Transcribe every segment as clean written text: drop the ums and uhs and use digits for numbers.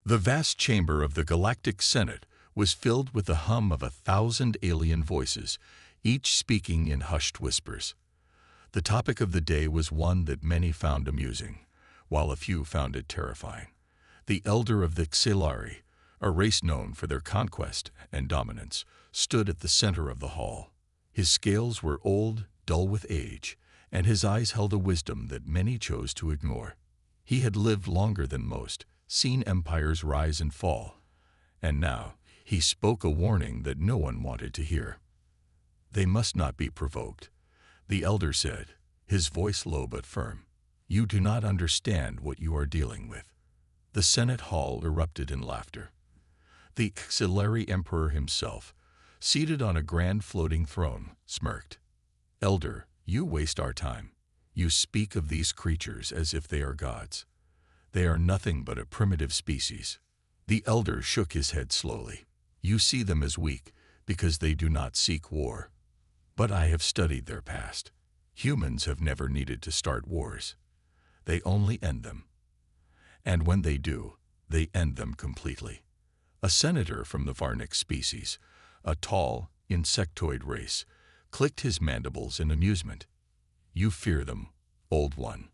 The vast chamber of the Galactic Senate was filled with the hum of 1,000 alien voices, each speaking in hushed whispers. The topic of the day was one that many found amusing, while a few found it terrifying. The elder of the Xilari, a race known for their conquest and dominance, stood at the center of the hall. His scales were old, dull with age, and his eyes held a wisdom that many chose to ignore. He had lived longer than most, seen empires rise and fall, and now he spoke a warning that no one wanted to hear. "They must not be provoked," the elder said, his voice low but firm. "You do not understand what you are dealing with." The Senate hall erupted in laughter. The Xilari Emperor himself, seated on a grand floating throne, smirked. "Elder, you waste our time. You speak of these creatures as if they are gods. They are nothing but a primitive species." The elder shook his head slowly. "You see them as weak because they do not seek war. But I have studied their past. Humans have never needed to start wars. They only end them. And when they do, they end them completely." A senator from the Varnic species, a tall, insectoid race, clicked his mandibles in amusement. "You fear them, old one.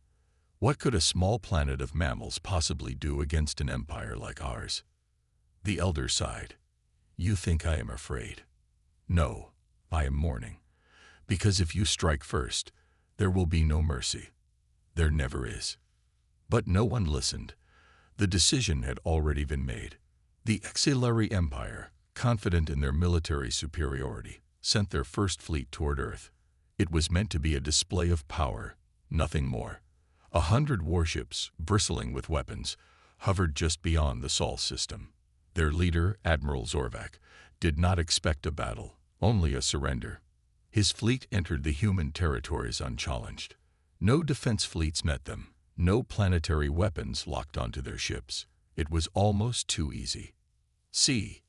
What could a small planet of mammals possibly do against an empire like ours?" The elder sighed. "You think I am afraid? No, I am mourning. Because if you strike first, there will be no mercy. There never is." But no one listened. The decision had already been made. The Xilari Empire, confident in their military superiority, sent their first fleet toward Earth. It was meant to be a display of power, nothing more. 100 warships, bristling with weapons, hovered just beyond the Sol system. Their leader, Admiral Zorvac, did not expect a battle, only a surrender. His fleet entered the human territories unchallenged. No defense fleets met them, no planetary weapons locked onto their ships. It was almost too easy. "See,"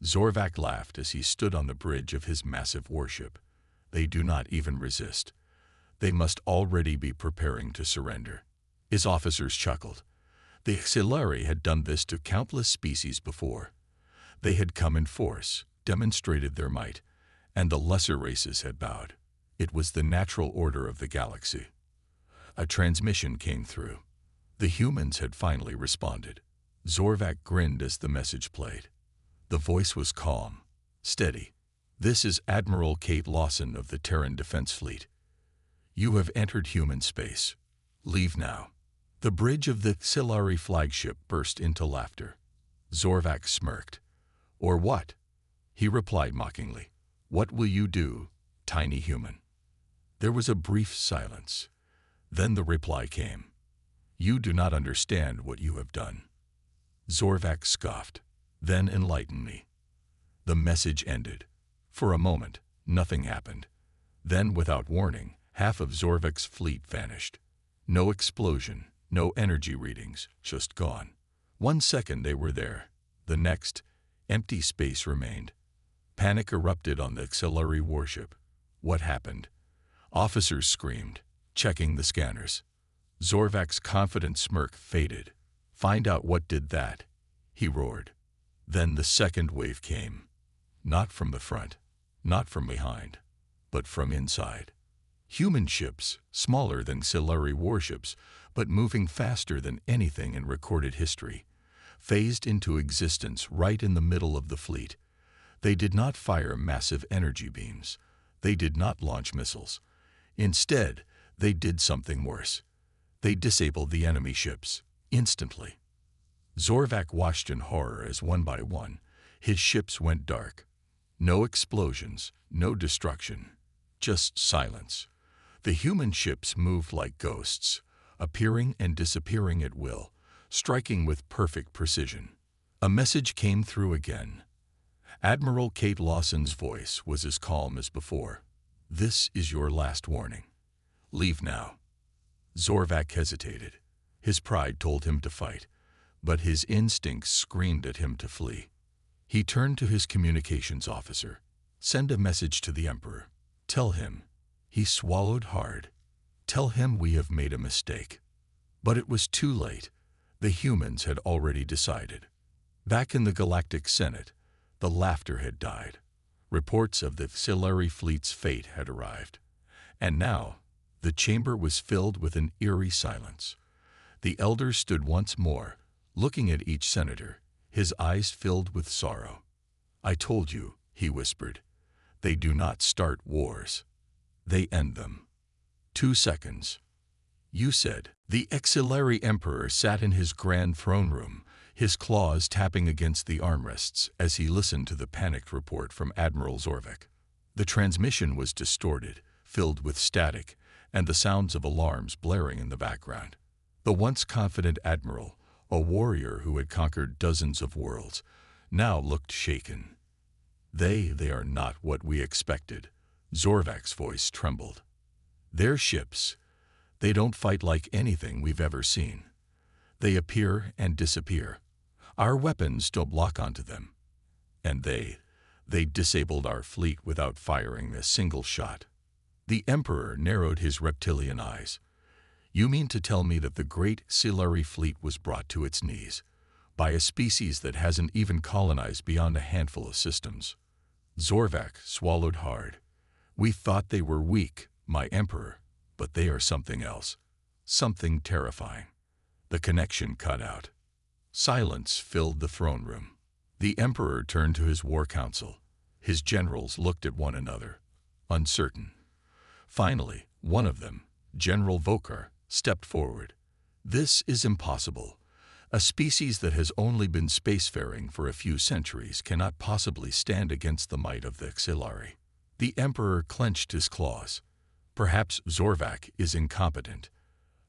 Zorvac laughed as he stood on the bridge of his massive warship. "They do not even resist. They must already be preparing to surrender." His officers chuckled. The Xilari had done this to countless species before. They had come in force, demonstrated their might, and the lesser races had bowed. It was the natural order of the galaxy. A transmission came through. The humans had finally responded. Zorvac grinned as the message played. The voice was calm, steady. "This is Admiral Kate Lawson of the Terran Defense Fleet. You have entered human space. Leave now." The bridge of the Xilari flagship burst into laughter. Zorvac smirked. "Or what?" He replied mockingly. "What will you do, tiny human?" There was a brief silence. Then the reply came. "You do not understand what you have done." Zorvac scoffed. "Then enlighten me." The message ended. For a moment, nothing happened. Then, without warning, half of Zorvac's fleet vanished. No explosion, no energy readings, just gone. 1 second they were there. The next, empty space remained. Panic erupted on the Xilari warship. What happened? Officers screamed, checking the scanners. Zorvac's confident smirk faded. "Find out what did that," he roared. Then the second wave came. Not from the front, not from behind, but from inside. Human ships, smaller than Xilari warships, but moving faster than anything in recorded history, phased into existence right in the middle of the fleet. They did not fire massive energy beams. They did not launch missiles. Instead, they did something worse. They disabled the enemy ships, instantly. Zorvac watched in horror as one by one, his ships went dark. No explosions, no destruction, just silence. The human ships moved like ghosts, appearing and disappearing at will, striking with perfect precision. A message came through again. Admiral Kate Lawson's voice was as calm as before. "This is your last warning. Leave now." Zorvac hesitated. His pride told him to fight, but his instincts screamed at him to flee. He turned to his communications officer. "Send a message to the Emperor. Tell him." He swallowed hard. "Tell him we have made a mistake." But it was too late. The humans had already decided. Back in the Galactic Senate, the laughter had died. Reports of the Xilari fleet's fate had arrived. And now, the chamber was filled with an eerie silence. The elder stood once more, looking at each senator, his eyes filled with sorrow. "I told you," he whispered, "they do not start wars. They end them." 2 seconds. "You said." The Xilari Emperor sat in his grand throne room, his claws tapping against the armrests as he listened to the panicked report from Admiral Zorvek. The transmission was distorted, filled with static, and the sounds of alarms blaring in the background. The once confident admiral, a warrior who had conquered dozens of worlds, now looked shaken. They are not what we expected." Zorvak's voice trembled. "Their ships, they don't fight like anything we've ever seen. They appear and disappear. Our weapons don't lock onto them. And they disabled our fleet without firing a single shot." The Emperor narrowed his reptilian eyes. "You mean to tell me that the great Xilari fleet was brought to its knees by a species that hasn't even colonized beyond a handful of systems?" Zorvak swallowed hard. "We thought they were weak, my Emperor, but they are something else. Something terrifying." The connection cut out. Silence filled the throne room. The Emperor turned to his war council. His generals looked at one another, uncertain. Finally, one of them, General Vokar, stepped forward. "This is impossible. A species that has only been spacefaring for a few centuries cannot possibly stand against the might of the Xilari." The Emperor clenched his claws. "Perhaps Zorvak is incompetent."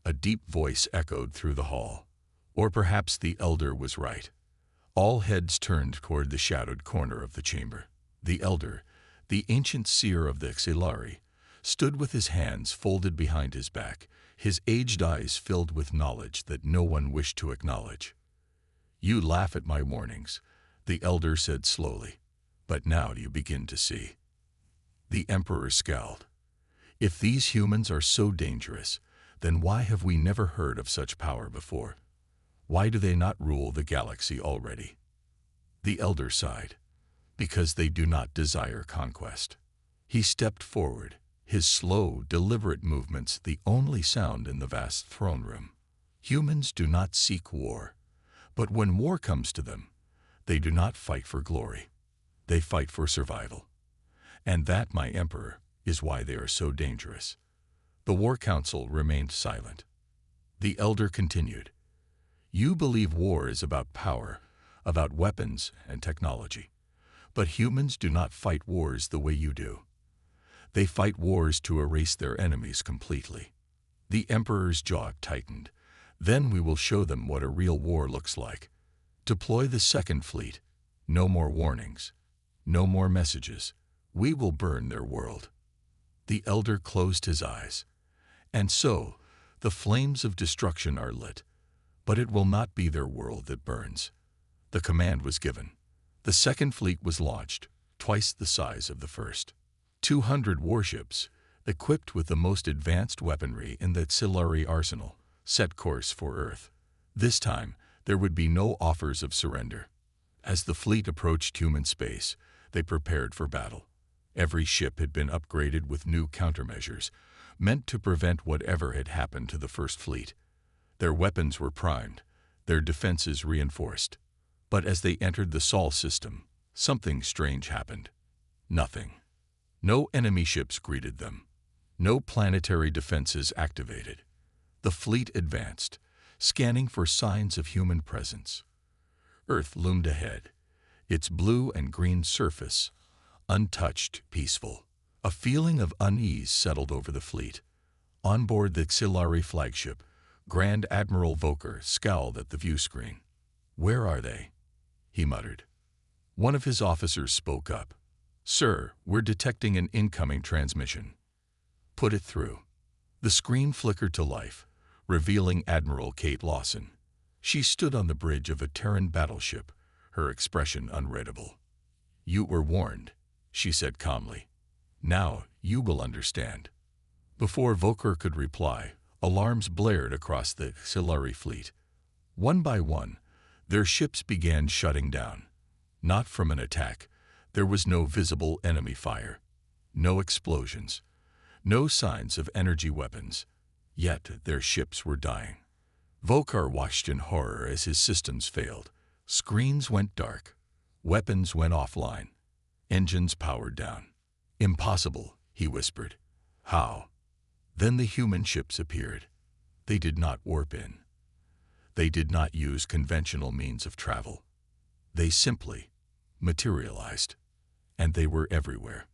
A deep voice echoed through the hall. Or perhaps the elder was right. All heads turned toward the shadowed corner of the chamber. The elder, the ancient seer of the Xilari, stood with his hands folded behind his back, his aged eyes filled with knowledge that no one wished to acknowledge. "You laugh at my warnings," the elder said slowly, "but now you begin to see." The Emperor scowled. "If these humans are so dangerous, then why have we never heard of such power before? Why do they not rule the galaxy already?" The elder sighed. "Because they do not desire conquest." He stepped forward, his slow, deliberate movements the only sound in the vast throne room. "Humans do not seek war, but when war comes to them, they do not fight for glory. They fight for survival. And that, my Emperor, is why they are so dangerous." The War Council remained silent. The elder continued. "You believe war is about power, about weapons and technology. But humans do not fight wars the way you do. They fight wars to erase their enemies completely." The Emperor's jaw tightened. "Then we will show them what a real war looks like. Deploy the Second Fleet. No more warnings. No more messages. We will burn their world." The elder closed his eyes. "And so, the flames of destruction are lit, but it will not be their world that burns." The command was given. The Second Fleet was launched, twice the size of the first. 200 warships, equipped with the most advanced weaponry in the Xilari arsenal, set course for Earth. This time, there would be no offers of surrender. As the fleet approached human space, they prepared for battle. Every ship had been upgraded with new countermeasures, meant to prevent whatever had happened to the First Fleet. Their weapons were primed, their defenses reinforced. But as they entered the Sol system, something strange happened. Nothing. No enemy ships greeted them. No planetary defenses activated. The fleet advanced, scanning for signs of human presence. Earth loomed ahead, its blue and green surface untouched, peaceful. A feeling of unease settled over the fleet. On board the Xilari flagship, Grand Admiral Vokar scowled at the view screen. "Where are they?" he muttered. One of his officers spoke up. "Sir, we're detecting an incoming transmission." "Put it through." The screen flickered to life, revealing Admiral Kate Lawson. She stood on the bridge of a Terran battleship, her expression unreadable. "You were warned," she said calmly. "Now you will understand." Before Vokar could reply, alarms blared across the Xilari fleet. One by one, Their ships began shutting down. Not from an attack. There was no visible enemy fire. No explosions. No signs of energy weapons. Yet their ships were dying. Vokar watched in horror as his systems failed. Screens went dark. Weapons went offline. Engines powered down. "Impossible," he whispered. "How?" Then the human ships appeared. They did not warp in. They did not use conventional means of travel. They simply materialized, and they were everywhere.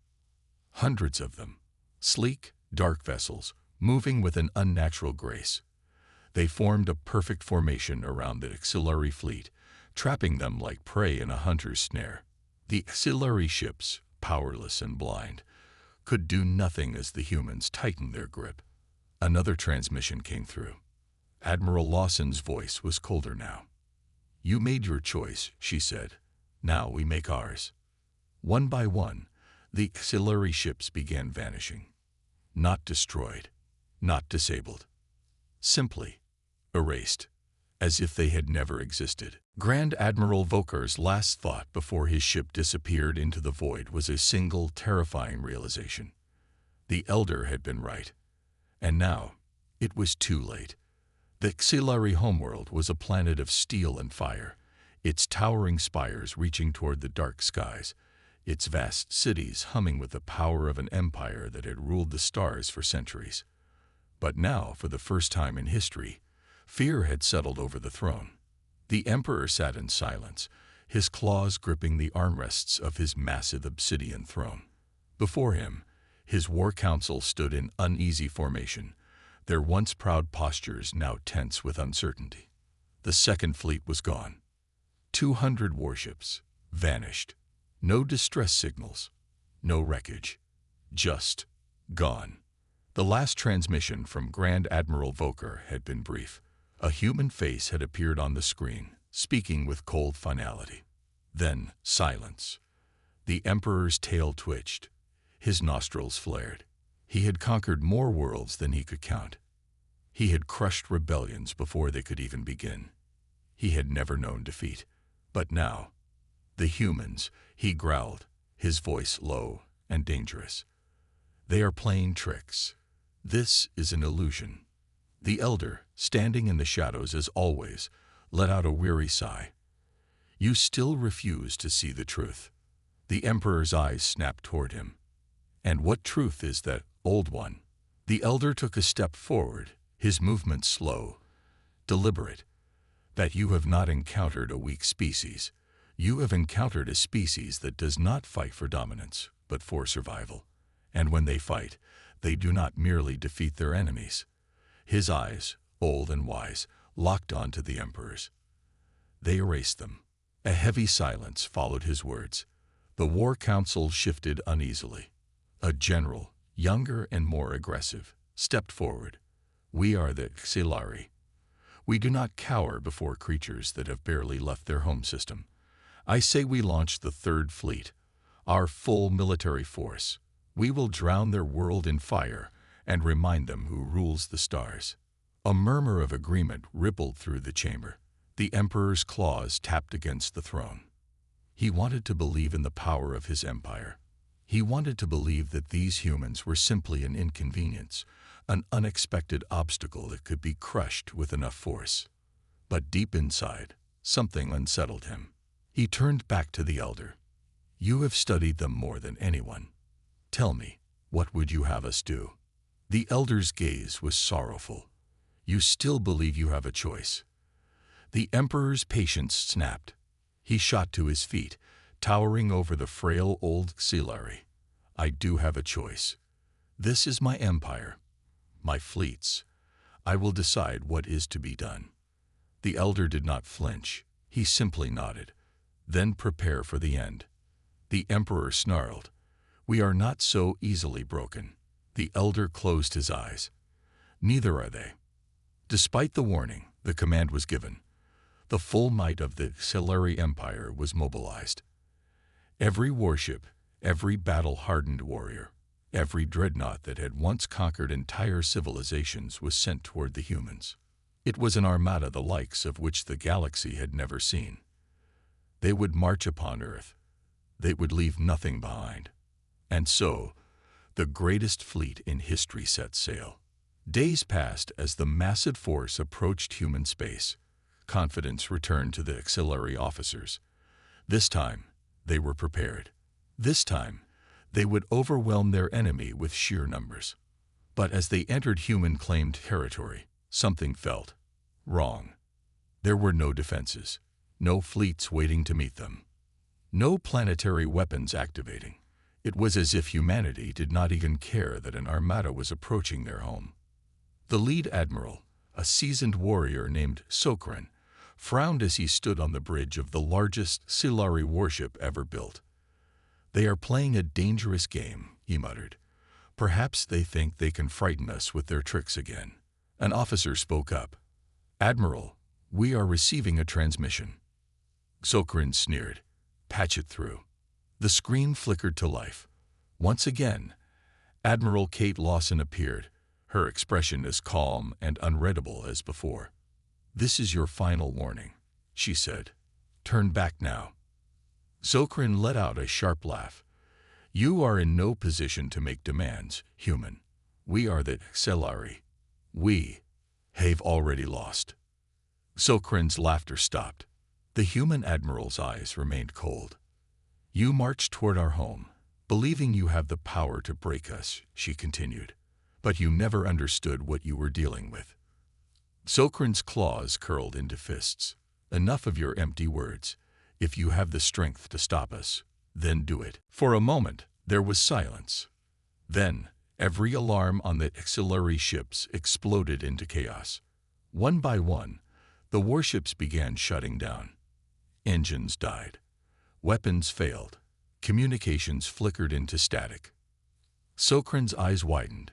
Hundreds of them, sleek, dark vessels, moving with an unnatural grace. They formed a perfect formation around the auxiliary fleet, trapping them like prey in a hunter's snare. The auxiliary ships, powerless and blind, could do nothing as the humans tightened their grip. Another transmission came through. Admiral Lawson's voice was colder now. "You made your choice," she said. "Now we make ours." One by one, the auxiliary ships began vanishing. Not destroyed, not disabled. Simply erased, as if they had never existed. Grand Admiral Vokar's last thought before his ship disappeared into the void was a single terrifying realization. The Elder had been right. And now, it was too late. The auxiliary homeworld was a planet of steel and fire, its towering spires reaching toward the dark skies, its vast cities humming with the power of an empire that had ruled the stars for centuries. But now, for the first time in history, fear had settled over the throne. The Emperor sat in silence, his claws gripping the armrests of his massive obsidian throne. Before him, his war council stood in uneasy formation, their once proud postures now tense with uncertainty. The Second Fleet was gone. 200 warships vanished. No distress signals, no wreckage, just gone. The last transmission from Grand Admiral Vokar had been brief. A human face had appeared on the screen, speaking with cold finality. Then silence. The Emperor's tail twitched. His nostrils flared. He had conquered more worlds than he could count. He had crushed rebellions before they could even begin. He had never known defeat. But now, the humans, he growled, his voice low and dangerous. They are playing tricks. This is an illusion. The Elder, standing in the shadows as always, let out a weary sigh. You still refuse to see the truth. The Emperor's eyes snapped toward him. And what truth is that, old one? The Elder took a step forward, his movement slow, deliberate. That you have not encountered a weak species. You have encountered a species that does not fight for dominance, but for survival. And when they fight, they do not merely defeat their enemies. His eyes, old and wise, locked onto the Emperor's. They erased them. A heavy silence followed his words. The War Council shifted uneasily. A general, younger and more aggressive, stepped forward. We are the auxiliary. We do not cower before creatures that have barely left their home system. I say we launch the Third Fleet, our full military force. We will drown their world in fire and remind them who rules the stars. A murmur of agreement rippled through the chamber. The Emperor's claws tapped against the throne. He wanted to believe in the power of his empire. He wanted to believe that these humans were simply an inconvenience, an unexpected obstacle that could be crushed with enough force. But deep inside, something unsettled him. He turned back to the Elder. You have studied them more than anyone. Tell me, what would you have us do? The Elder's gaze was sorrowful. You still believe you have a choice. The Emperor's patience snapped. He shot to his feet, towering over the frail old auxiliary. I do have a choice. This is my empire, my fleets. I will decide what is to be done. The Elder did not flinch. He simply nodded. Then prepare for the end. The Emperor snarled. We are not so easily broken. The Elder closed his eyes. Neither are they. Despite the warning, the command was given. The full might of the auxiliary empire was mobilized. Every warship, every battle-hardened warrior, every dreadnought that had once conquered entire civilizations was sent toward the humans. It was an armada the likes of which the galaxy had never seen. They would march upon Earth. They would leave nothing behind. And so, the greatest fleet in history set sail. Days passed as the massive force approached human space. Confidence returned to the auxiliary officers. This time, they were prepared. This time, they would overwhelm their enemy with sheer numbers. But as they entered human-claimed territory, something felt wrong. There were no defenses, no fleets waiting to meet them, no planetary weapons activating. It was as if humanity did not even care that an armada was approaching their home. The lead admiral, a seasoned warrior named Sokran, frowned as he stood on the bridge of the largest Silari warship ever built. "They are playing a dangerous game," he muttered. "Perhaps they think they can frighten us with their tricks again." An officer spoke up. "Admiral, we are receiving a transmission." Sokran sneered. "Patch it through." The screen flickered to life. Once again, Admiral Kate Lawson appeared, her expression as calm and unreadable as before. "This is your final warning," she said. "Turn back now." Sokran let out a sharp laugh. "You are in no position to make demands, human. We are the Selari. We have already lost." Sokran's laughter stopped. The human admiral's eyes remained cold. "You march toward our home, believing you have the power to break us," she continued. "But you never understood what you were dealing with." Sokran's claws curled into fists. "Enough of your empty words. If you have the strength to stop us, then do it." For a moment, there was silence. Then, every alarm on the auxiliary ships exploded into chaos. One by one, the warships began shutting down. Engines died. Weapons failed. Communications flickered into static. Sokran's eyes widened.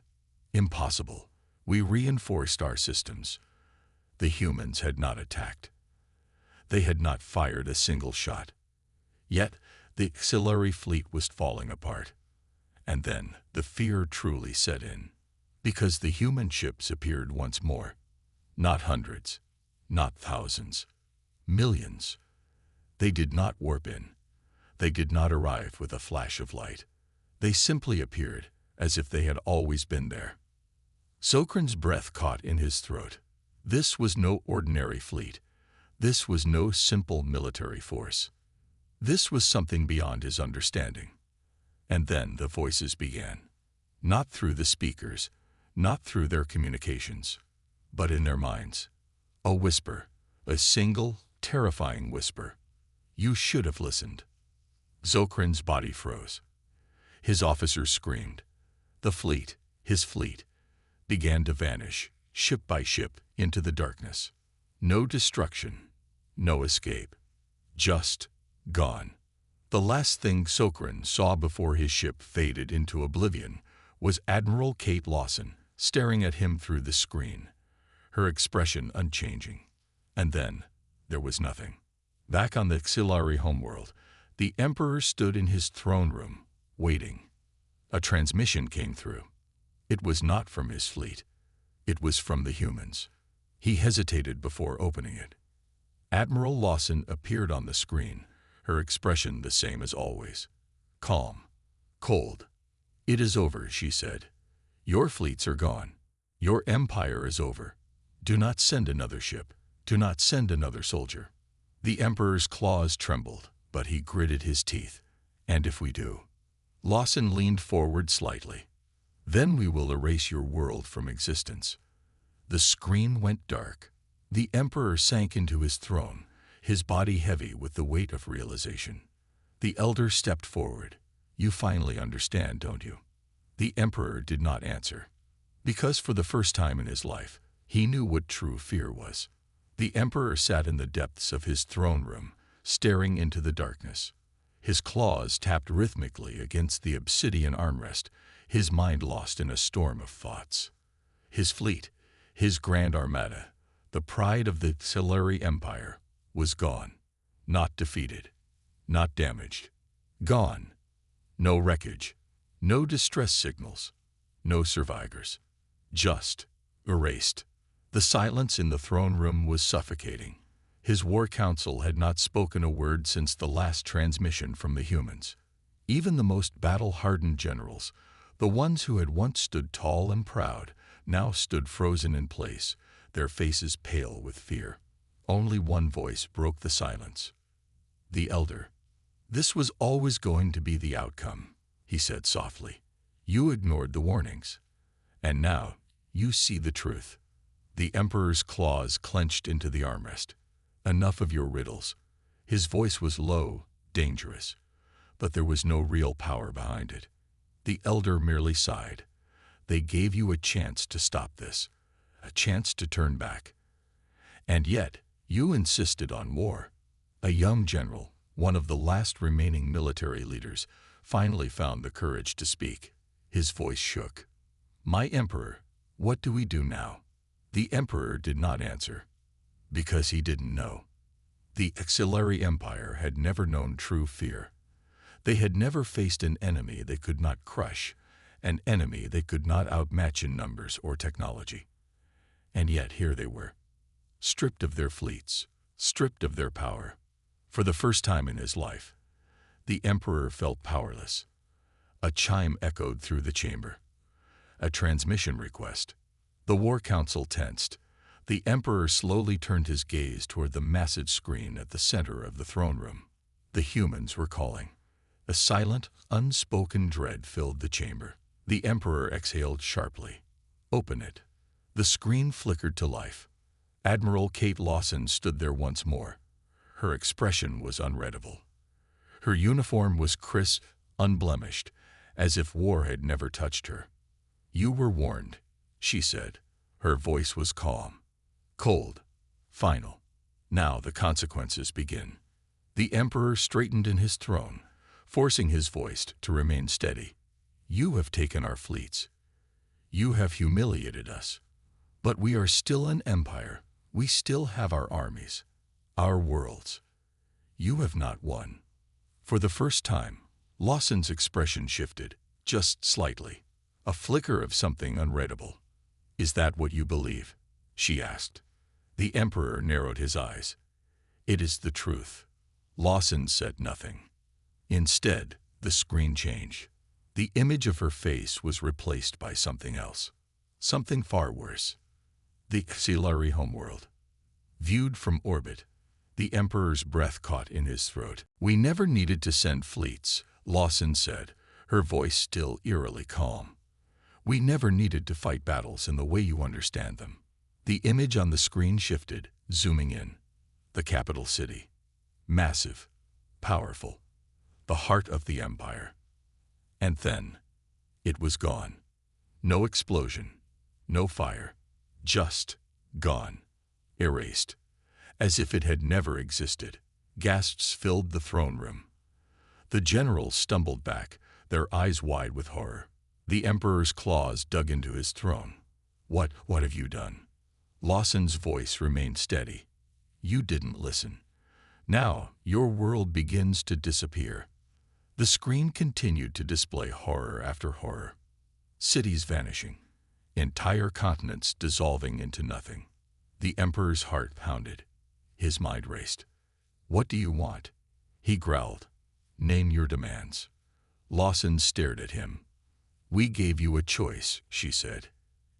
"Impossible. We reinforced our systems." The humans had not attacked. They had not fired a single shot. Yet, the auxiliary fleet was falling apart. And then, the fear truly set in. Because the human ships appeared once more. Not hundreds. Not thousands. Millions. They did not warp in. They did not arrive with a flash of light. They simply appeared, as if they had always been there. Sokran's breath caught in his throat. This was no ordinary fleet. This was no simple military force. This was something beyond his understanding. And then the voices began. Not through the speakers, not through their communications, but in their minds. A whisper, a single, terrifying whisper. "You should have listened." Sokran's body froze. His officers screamed. The fleet, his fleet, began to vanish, ship by ship, into the darkness. No destruction, no escape. Just gone. The last thing Sokran saw before his ship faded into oblivion was Admiral Kate Lawson staring at him through the screen, her expression unchanging. And then there was nothing. Back on the auxiliary homeworld, the Emperor stood in his throne room, waiting. A transmission came through. It was not from his fleet. It was from the humans. He hesitated before opening it. Admiral Lawson appeared on the screen, her expression the same as always. Calm. Cold. "It is over," she said. "Your fleets are gone. Your empire is over. Do not send another ship. Do not send another soldier." The Emperor's claws trembled, but he gritted his teeth. "And if we do?" Lawson leaned forward slightly. "Then we will erase your world from existence." The screen went dark. The Emperor sank into his throne, his body heavy with the weight of realization. The elder stepped forward. "You finally understand, don't you?" The Emperor did not answer. Because for the first time in his life, he knew what true fear was. The Emperor sat in the depths of his throne room, staring into the darkness. His claws tapped rhythmically against the obsidian armrest, his mind lost in a storm of thoughts. His fleet, his grand armada, the pride of the Silari Empire, was gone. Not defeated, not damaged. Gone. No wreckage, no distress signals, no survivors. Just erased. The silence in the throne room was suffocating. His war council had not spoken a word since the last transmission from the humans. Even the most battle-hardened generals, the ones who had once stood tall and proud, now stood frozen in place, their faces pale with fear. Only one voice broke the silence. The elder. "This was always going to be the outcome," he said softly. "You ignored the warnings. And now you see the truth." The Emperor's claws clenched into the armrest. "Enough of your riddles." His voice was low, dangerous, but there was no real power behind it. The elder merely sighed. "They gave you a chance to stop this, a chance to turn back. And yet, you insisted on war." A young general, one of the last remaining military leaders, finally found the courage to speak. His voice shook. "My Emperor, what do we do now?" The Emperor did not answer, because he didn't know. The Axillary Empire had never known true fear. They had never faced an enemy they could not crush, an enemy they could not outmatch in numbers or technology. And yet here they were, stripped of their fleets, stripped of their power. For the first time in his life, the Emperor felt powerless. A chime echoed through the chamber. A transmission request. The War Council tensed. The Emperor slowly turned his gaze toward the massive screen at the center of the throne room. The humans were calling. A silent, unspoken dread filled the chamber. The Emperor exhaled sharply. "Open it." The screen flickered to life. Admiral Kate Lawson stood there once more. Her expression was unreadable. Her uniform was crisp, unblemished, as if war had never touched her. "You were warned," she said. Her voice was calm, cold, final. "Now the consequences begin." The Emperor straightened in his throne, forcing his voice to remain steady. "You have taken our fleets. You have humiliated us. But we are still an empire. We still have our armies, our worlds. You have not won." For the first time, Lawson's expression shifted, just slightly, a flicker of something unreadable. "Is that what you believe?" she asked. The Emperor narrowed his eyes. "It is the truth." Lawson said nothing. Instead, the screen changed. The image of her face was replaced by something else, something far worse. The Axillary homeworld. Viewed from orbit, the Emperor's breath caught in his throat. "We never needed to send fleets," Lawson said, her voice still eerily calm. "We never needed to fight battles in the way you understand them." The image on the screen shifted, zooming in. The capital city. Massive, powerful, the heart of the empire. And then, it was gone. No explosion, no fire, just gone, erased, as if it had never existed. Gasps filled the throne room. The generals stumbled back, their eyes wide with horror. The Emperor's claws dug into his throne. What have you done?" Lawson's voice remained steady. "You didn't listen. Now your world begins to disappear." The screen continued to display horror after horror. Cities vanishing, entire continents dissolving into nothing. The Emperor's heart pounded. His mind raced. "What do you want?" he growled. "Name your demands." Lawson stared at him. "We gave you a choice," she said,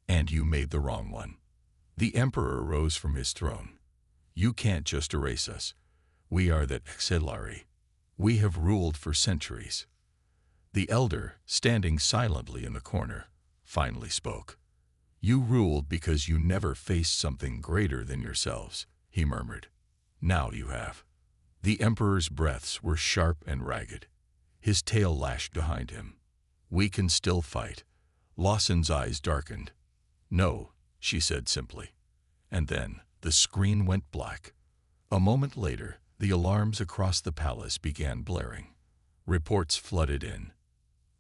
"and you made the wrong one." The Emperor rose from his throne. "You can't just erase us. We are the Axillary. We have ruled for centuries." The elder, standing silently in the corner, finally spoke. "You ruled because you never faced something greater than yourselves," he murmured. "Now you have." The Emperor's breaths were sharp and ragged. His tail lashed behind him. "We can still fight." Lawson's eyes darkened. "No," she said simply. And then the screen went black. A moment later, the alarms across the palace began blaring. Reports flooded in.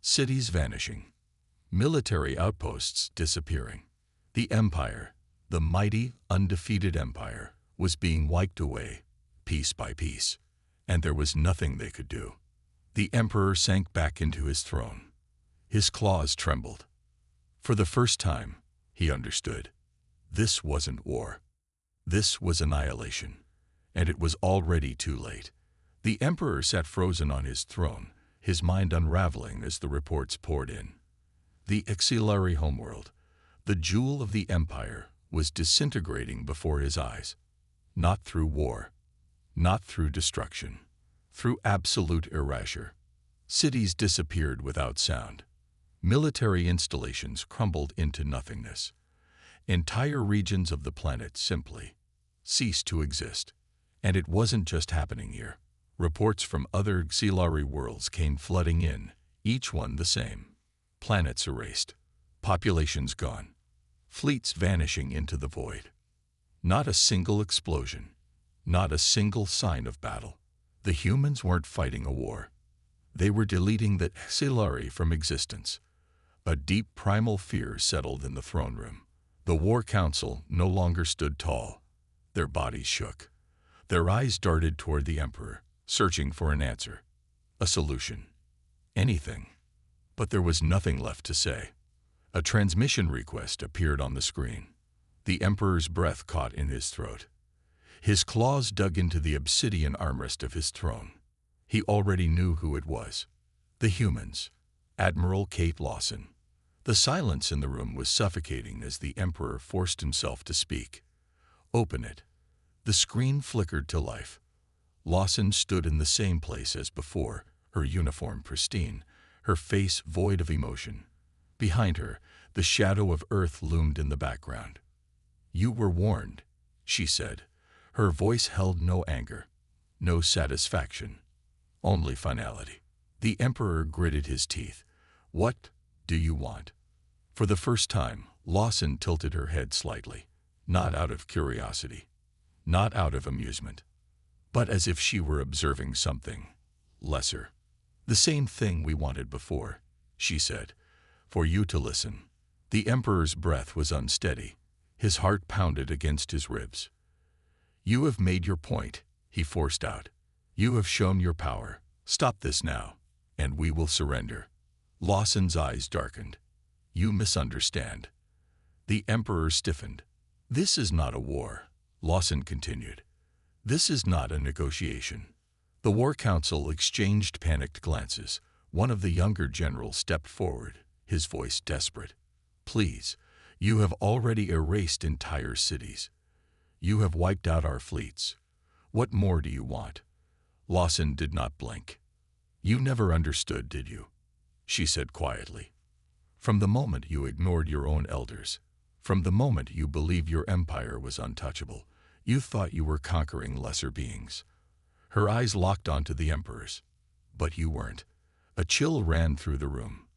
Cities vanishing. Military outposts disappearing. The empire, the mighty, undefeated empire, was being wiped away, piece by piece, and there was nothing they could do. The Emperor sank back into his throne. His claws trembled. For the first time, he understood. This wasn't war. This was annihilation. And it was already too late. The Emperor sat frozen on his throne, his mind unraveling as the reports poured in. The Exilari homeworld, the jewel of the Empire, was disintegrating before his eyes. Not through war, not through destruction, through absolute erasure. Cities disappeared without sound. Military installations crumbled into nothingness. Entire regions of the planet simply ceased to exist. And it wasn't just happening here. Reports from other Exilari worlds came flooding in, each one the same. Planets erased, populations gone, fleets vanishing into the void. Not a single explosion, not a single sign of battle. The humans weren't fighting a war. They were deleting the Exilari from existence. A deep primal fear settled in the throne room. The War Council no longer stood tall. Their bodies shook. Their eyes darted toward the Emperor, searching for an answer, a solution, anything. But there was nothing left to say. A transmission request appeared on the screen. The Emperor's breath caught in his throat. His claws dug into the obsidian armrest of his throne. He already knew who it was. The humans. Admiral Kate Lawson. The silence in the room was suffocating as the Emperor forced himself to speak. Open it. The screen flickered to life. Lawson stood in the same place as before, her uniform pristine, her face void of emotion. Behind her, the shadow of Earth loomed in the background. "You were warned," she said. Her voice held no anger, no satisfaction, only finality. The Emperor gritted his teeth. "What do you want?" For the first time, Lawson tilted her head slightly, not out of curiosity, not out of amusement, but as if she were observing something lesser. "The same thing we wanted before," she said, "for you to listen." The Emperor's breath was unsteady. His heart pounded against his ribs. "You have made your point," he forced out. "You have shown your power. Stop this now, and we will surrender." Lawson's eyes darkened. "You misunderstand." The Emperor stiffened. "This is not a war," Lawson continued. "This is not a negotiation." The War Council exchanged panicked glances. One of the younger generals stepped forward, his voice desperate. "Please, you have already erased entire cities. You have wiped out our fleets. What more do you want?" Lawson did not blink. "You never understood, did you?" she said quietly. "From the moment you ignored your own elders, from the moment you believed your empire was untouchable, you thought you were conquering lesser beings." Her eyes locked onto the Emperor's. "But you weren't." A chill ran through the room.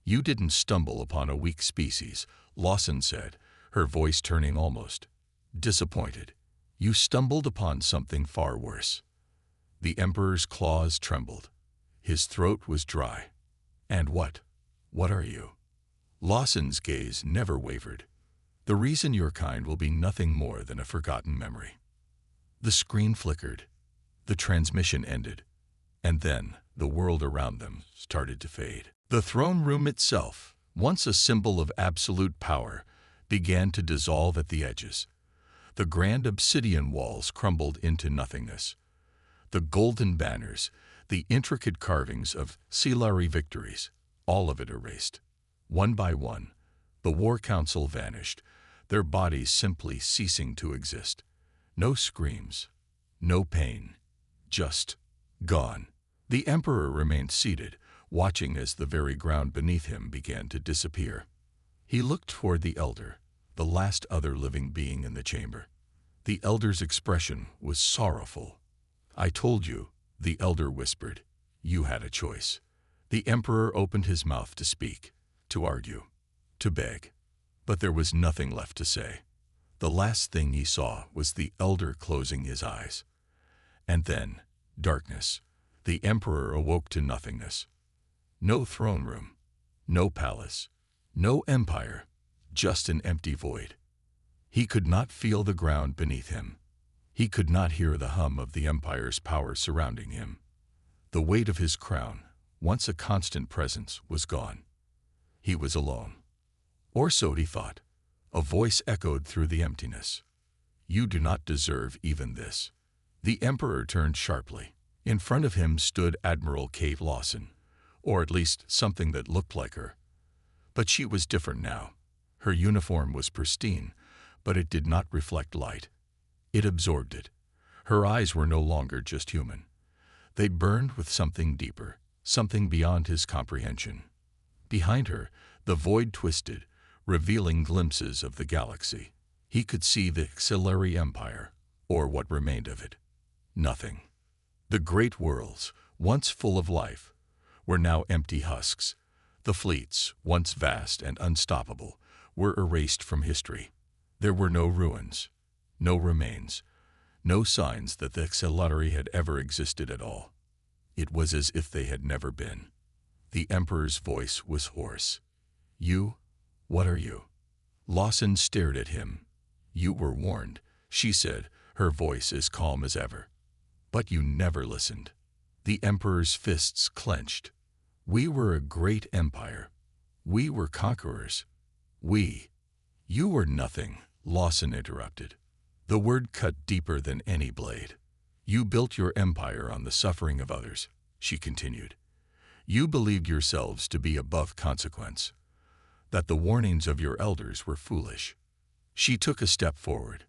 "You didn't stumble upon a weak species," Lawson said, her voice turning almost disappointed. "You stumbled upon something far worse." The Emperor's claws trembled. His throat was dry. "And what are you?" Lawson's gaze never wavered. "The reason your kind will be nothing more than a forgotten memory." The screen flickered. The transmission ended. And then the world around them started to fade. The throne room itself, once a symbol of absolute power, began to dissolve at the edges. The grand obsidian walls crumbled into nothingness. The golden banners, the intricate carvings of Exilari victories, all of it erased. One by one, the War Council vanished, their bodies simply ceasing to exist. No screams, no pain, just gone. The Emperor remained seated, watching as the very ground beneath him began to disappear. He looked toward the Elder, the last other living being in the chamber. The Elder's expression was sorrowful. "I told you," the Elder whispered. "You had a choice." The Emperor opened his mouth to speak, to argue, to beg. But there was nothing left to say. The last thing he saw was the Elder closing his eyes. And then, darkness. The Emperor awoke to nothingness. No throne room, no palace, no empire, just an empty void. He could not feel the ground beneath him. He could not hear the hum of the Empire's power surrounding him. The weight of his crown, once a constant presence, was gone. He was alone. Or so he thought. A voice echoed through the emptiness. You do not deserve even this. The Emperor turned sharply. In front of him stood Admiral Kate Lawson, or at least something that looked like her. But she was different now. Her uniform was pristine, but it did not reflect light. It absorbed it. Her eyes were no longer just human. They burned with something deeper, something beyond his comprehension. Behind her, the void twisted, revealing glimpses of the galaxy. He could see the Xilari Empire, or what remained of it. Nothing. The great worlds, once full of life, were now empty husks. The fleets, once vast and unstoppable, were erased from history. There were no ruins, no remains, no signs that the Xilari had ever existed at all. It was as if they had never been. The Emperor's voice was hoarse. You? What are you? Lawson stared at him. You were warned, she said, her voice as calm as ever. But you never listened. The Emperor's fists clenched. We were a great empire. We were conquerors. You were nothing, Lawson interrupted. The word cut deeper than any blade. You built your empire on the suffering of others, she continued. You believed yourselves to be above consequence, that the warnings of your elders were foolish. She took a step forward.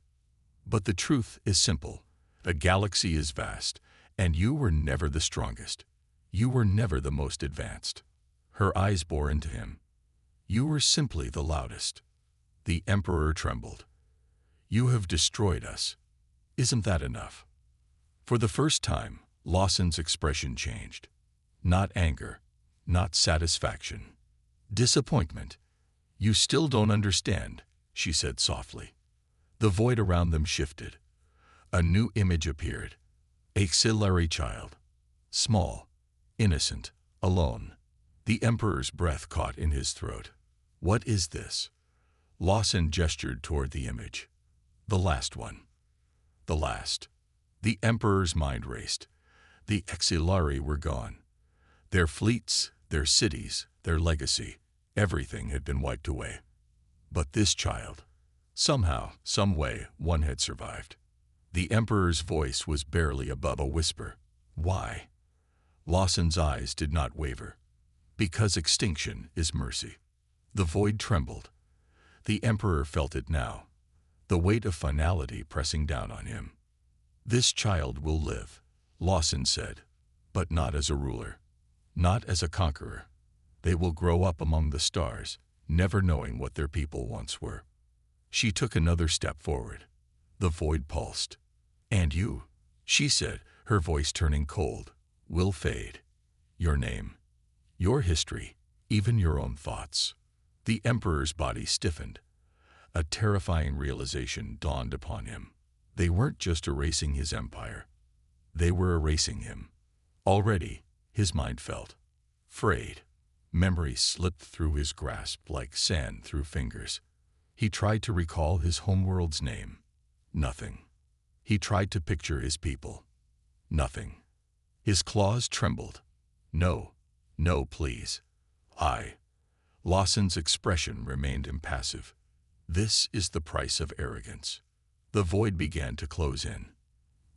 But the truth is simple. The galaxy is vast, and you were never the strongest. You were never the most advanced. Her eyes bore into him. You were simply the loudest. The Emperor trembled. You have destroyed us. Isn't that enough? For the first time, Lawson's expression changed. Not anger, not satisfaction. Disappointment. You still don't understand, she said softly. The void around them shifted. A new image appeared. A Xilari child. Small, innocent, alone. The Emperor's breath caught in his throat. What is this? Lawson gestured toward the image. The last one. The last. The Emperor's mind raced. The Xilari were gone. Their fleets, their cities, their legacy, everything had been wiped away. But this child, somehow, some way, one had survived. The Emperor's voice was barely above a whisper. Why? Lawson's eyes did not waver. Because extinction is mercy. The void trembled. The Emperor felt it now, the weight of finality pressing down on him. This child will live, Lawson said, but not as a ruler, not as a conqueror. They will grow up among the stars, never knowing what their people once were. She took another step forward. The void pulsed. And you, she said, her voice turning cold, will fade. Your name, your history, even your own thoughts. The Emperor's body stiffened. A terrifying realization dawned upon him. They weren't just erasing his empire. They were erasing him. Already, his mind felt frayed. Memory slipped through his grasp like sand through fingers. He tried to recall his homeworld's name. Nothing. He tried to picture his people. Nothing. His claws trembled. No, no, please. Lawson's expression remained impassive. This is the price of arrogance. The void began to close in.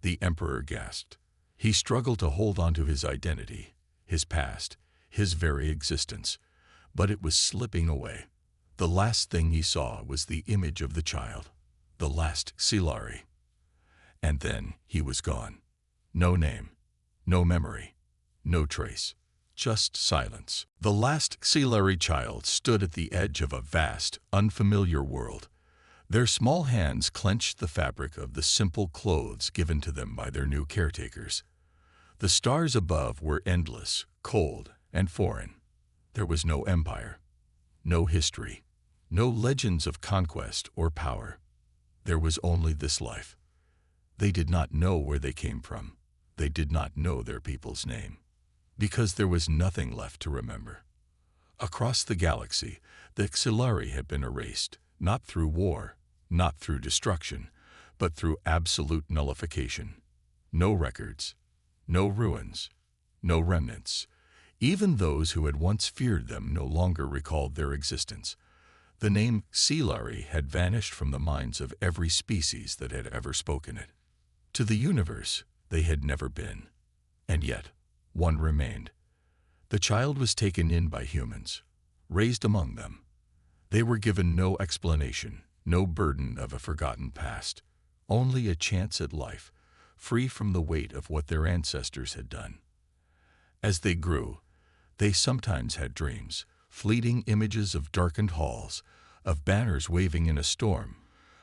The Emperor gasped. He struggled to hold on to his identity, his past, his very existence, but it was slipping away. The last thing he saw was the image of the child, the last Xilari. And then he was gone. No name, no memory, no trace, just silence. The last Xilari child stood at the edge of a vast, unfamiliar world. Their small hands clenched the fabric of the simple clothes given to them by their new caretakers. The stars above were endless, cold, and foreign. There was no empire, no history, no legends of conquest or power. There was only this life. They did not know where they came from. They did not know their people's name, because there was nothing left to remember. Across the galaxy, the Xilari had been erased, not through war, not through destruction, but through absolute nullification. No records, no ruins, no remnants. Even those who had once feared them no longer recalled their existence. The name Silari had vanished from the minds of every species that had ever spoken it. To the universe, they had never been. And yet, one remained. The child was taken in by humans, raised among them. They were given no explanation, no burden of a forgotten past, only a chance at life, free from the weight of what their ancestors had done. As they grew, they sometimes had dreams, fleeting images of darkened halls, of banners waving in a storm,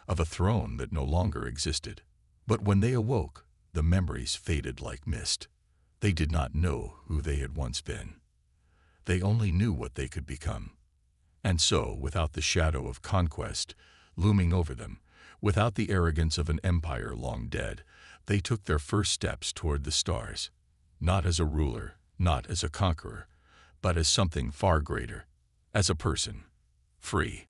of a throne that no longer existed. But when they awoke, the memories faded like mist. They did not know who they had once been. They only knew what they could become. And so, without the shadow of conquest looming over them, without the arrogance of an empire long dead, they took their first steps toward the stars, not as a ruler, not as a conqueror, but as something far greater, as a person, free.